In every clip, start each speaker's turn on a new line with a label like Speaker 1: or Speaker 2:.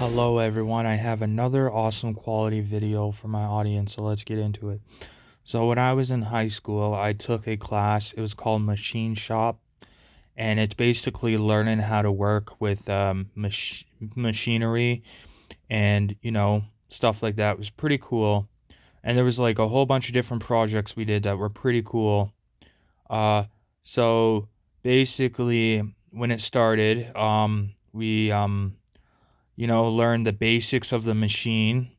Speaker 1: Hello everyone, I have another awesome quality video for my audience, so let's get into it. So when I was in high school, I took a class, it was called Machine Shop, and it's basically learning how to work with machinery and, stuff like that. It was pretty cool. And there was like a whole bunch of different projects we did that were pretty cool. Uh, so basically when it started, we learned the basics of the machine.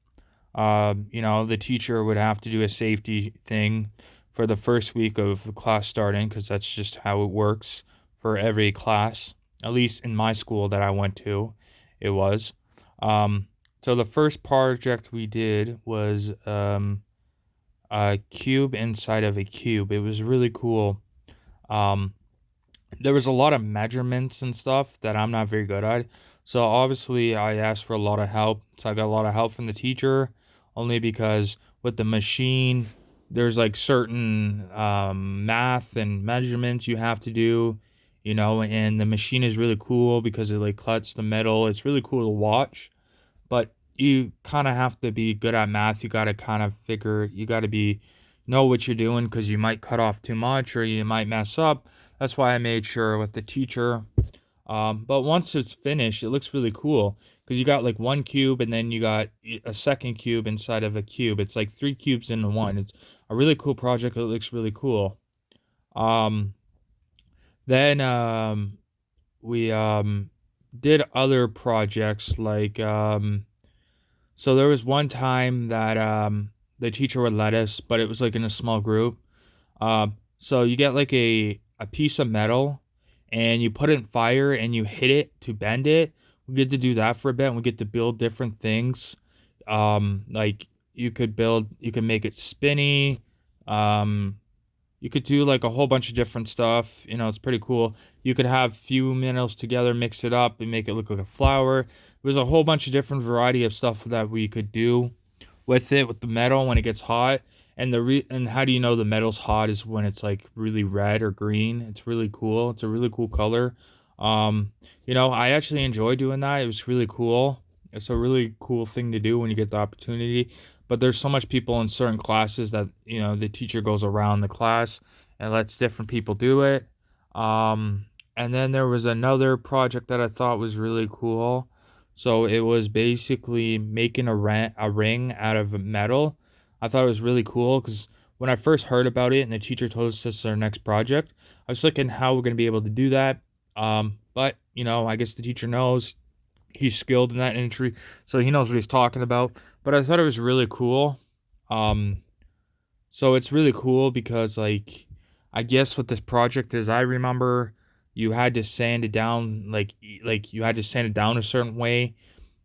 Speaker 1: The teacher would have to do a safety thing for the first week of the class starting because that's just how it works for every class. At least in my school that I went to, it was. Um, so the first project we did was a cube inside of a cube. It was really cool. Um, there was a lot of measurements and stuff that I'm not very good at. So obviously I asked for a lot of help. So I got a lot of help from the teacher only because with the machine there's like certain math and measurements you have to do, and the machine is really cool because it like cuts the metal. It's really cool to watch, but you kind of have to be good at math. You got to kind of figure, you got to be know what you're doing because you might cut off too much or you might mess up. That's why I made sure with the teacher. But once it's finished, it looks really cool because you got like one cube and then you got a second cube inside of a cube. It's like three cubes in one. It's a really cool project. It looks really cool. Um, then we did other projects like so there was one time that the teacher would let us, but it was like in a small group. So you get like a piece of metal and you put it in fire and you hit it to bend it. We get to do that for a bit and we get to build different things. Like you could make it spinny. Um, you could do like a whole bunch of different stuff. It's pretty cool. You could have few metals together, mix it up, and make it look like a flower. There's a whole bunch of different variety of stuff that we could do with it with the metal when it gets hot. And how do you know the metal's hot is when it's like really red or green. It's really cool. It's a really cool color. I actually enjoy doing that. It was really cool. It's a really cool thing to do when you get the opportunity. But there's so much people in certain classes that, the teacher goes around the class and lets different people do it. And then there was another project that I thought was really cool. So it was basically making a ring out of metal. I thought it was really cool because when I first heard about it and the teacher told us this is our next project, I was thinking how we're going to be able to do that. But I guess the teacher knows he's skilled in that industry, so he knows what he's talking about. But I thought it was really cool. Um, so it's really cool because like I guess what this project is, I remember you had to sand it down like you had to sand it down a certain way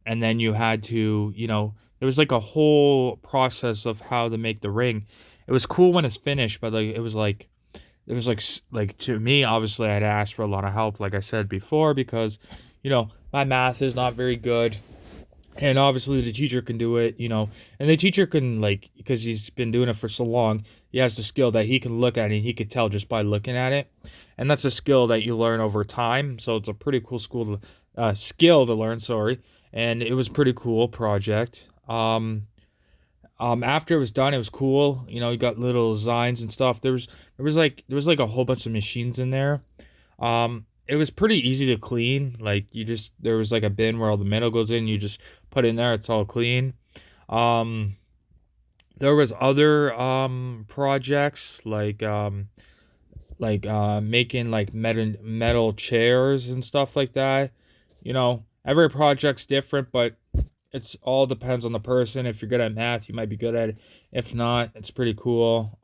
Speaker 1: and then you had to, there was like a whole process of how to make the ring. It was cool when it's finished, but like it was like to me obviously I'd asked for a lot of help like I said before because my math is not very good and obviously the teacher can do it, and the teacher can like because he's been doing it for so long, he has the skill that he can look at it and he could tell just by looking at it, and that's a skill that you learn over time. So it's a pretty cool skill to learn. Sorry, and it was a pretty cool project. After it was done, it was cool. You got little designs and stuff. There was like a whole bunch of machines in there. It was pretty easy to clean. Like there was like a bin where all the metal goes in. You just put it in there. It's all clean. Um, there was other projects like making like metal chairs and stuff like that. Every project's different, but it's all depends on the person. If you're good at math, you might be good at it. If not, it's pretty cool.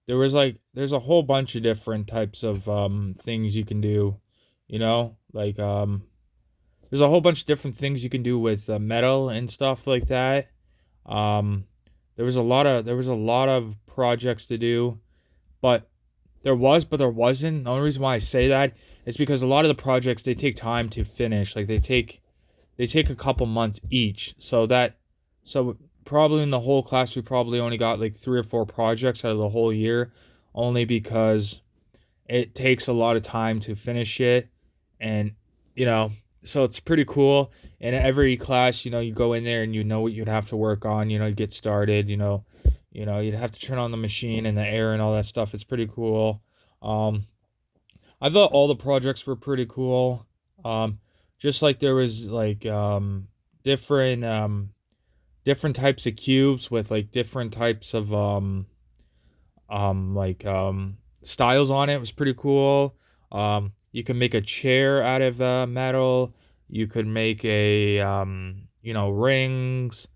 Speaker 1: There's a whole bunch of different types of things you can do, like there's a whole bunch of different things you can do with metal and stuff like that. Um, there was a lot of projects to do, but there wasn't. The only reason why I say that is because a lot of the projects they take time to finish. Like they take a couple months each. So probably in the whole class we probably only got like 3 or 4 projects out of the whole year, only because it takes a lot of time to finish it, and you know So it's pretty cool. And every class, you go in there and you know what you'd have to work on, you get started, you'd have to turn on the machine and the air and all that stuff. It's pretty cool. Um, I thought all the projects were pretty cool. Um, just like there was like different different types of cubes with like different types of like styles on it. It was pretty cool. You can make a chair out of metal. You could make a rings,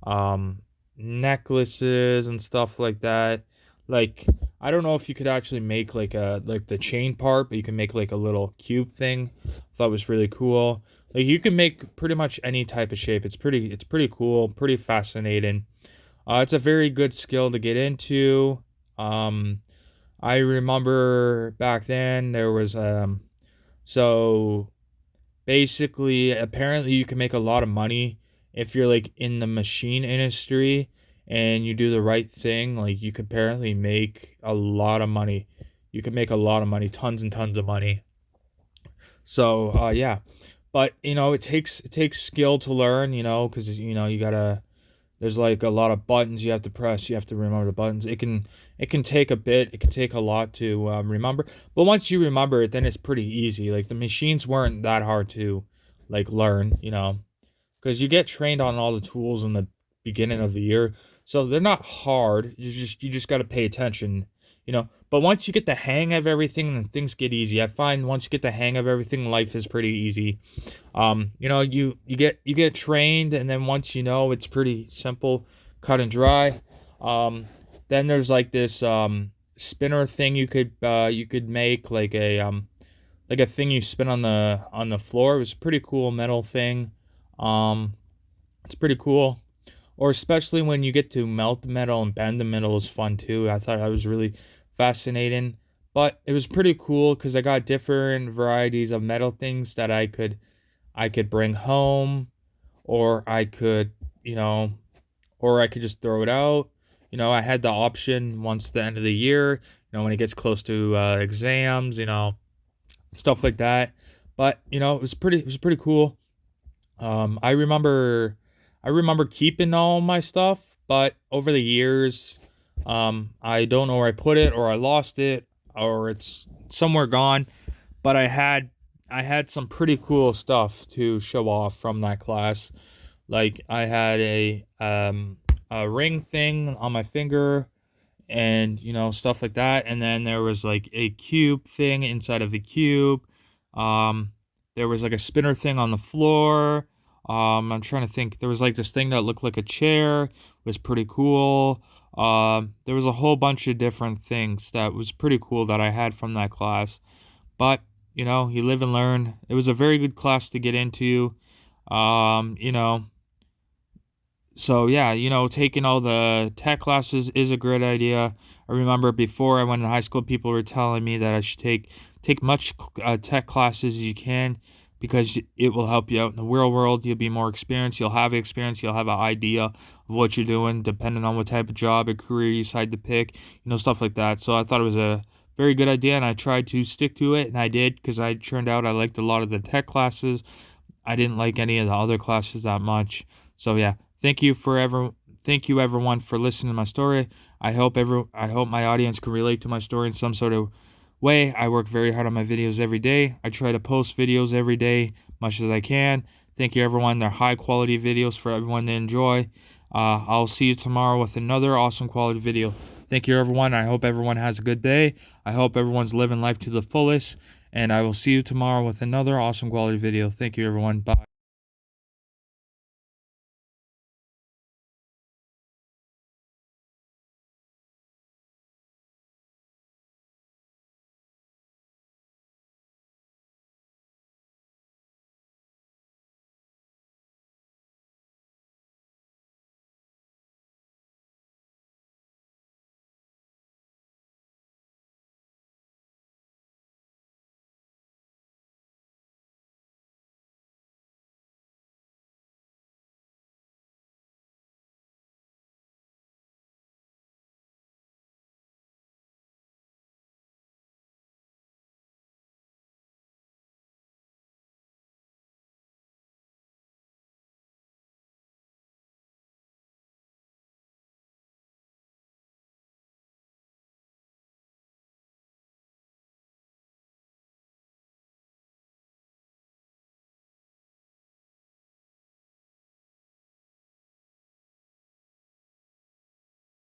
Speaker 1: um, necklaces and stuff like that. Like I don't know if you could actually make like the chain part, but you can make like a little cube thing. I thought it was really cool. Like you can make pretty much any type of shape. It's pretty cool, pretty fascinating. It's a very good skill to get into. Um, I remember back then there was so basically apparently you can make a lot of money if you're like in the machine industry and you do the right thing. Like you could apparently make a lot of money. You can make a lot of money, tons and tons of money. So yeah. But it takes skill to learn, because you gotta there's like a lot of buttons you have to press. You have to remember the buttons. It can take a bit. It can take a lot to remember. But once you remember it, then it's pretty easy. Like the machines weren't that hard to like learn, because you get trained on all the tools in the beginning of the year, so they're not hard. You just got to pay attention. But once you get the hang of everything, then things get easy. I find once you get the hang of everything, life is pretty easy. You get trained, and then once it's pretty simple, cut and dry. Um, then there's like this spinner thing you could make like a thing you spin on the floor. It was a pretty cool metal thing. Um, it's pretty cool. Or especially when you get to melt the metal and bend the metal is fun too. I thought that was really fascinating. But it was pretty cool because I got different varieties of metal things that I could bring home, or you know, I could just throw it out. I had the option once the end of the year, when it gets close to exams, stuff like that. But it was pretty cool. I remember keeping all my stuff, but over the years, I don't know where I put it, or I lost it, or it's somewhere gone. But I had some pretty cool stuff to show off from that class. Like I had a ring thing on my finger, and stuff like that. And then there was like a cube thing inside of the cube. Um, there was like a spinner thing on the floor. I'm trying to think. There was like this thing that looked like a chair. It was pretty cool. There was a whole bunch of different things that was pretty cool that I had from that class. But you live and learn. It was a very good class to get into. Um, you know, so yeah, taking all the tech classes is a great idea. I remember before I went to high school, people were telling me that I should take much tech classes as you can, because it will help you out in the real world. You'll be more experienced. You'll have experience. You'll have an idea of what you're doing, depending on what type of job or career you decide to pick. Stuff like that. So I thought it was a very good idea, and I tried to stick to it, and I did, because I turned out I liked a lot of the tech classes. I didn't like any of the other classes that much. So yeah, thank you everyone for listening to my story. I hope my audience can relate to my story in some sort of way. I work very hard on my videos every day. I try to post videos every day much as I can. Thank you everyone. They're high quality videos for everyone to enjoy. I'll see you tomorrow with another awesome quality video. Thank you everyone. I hope everyone has a good day. I hope everyone's living life to the fullest. And I will see you tomorrow with another awesome quality video. Thank you, everyone. Bye.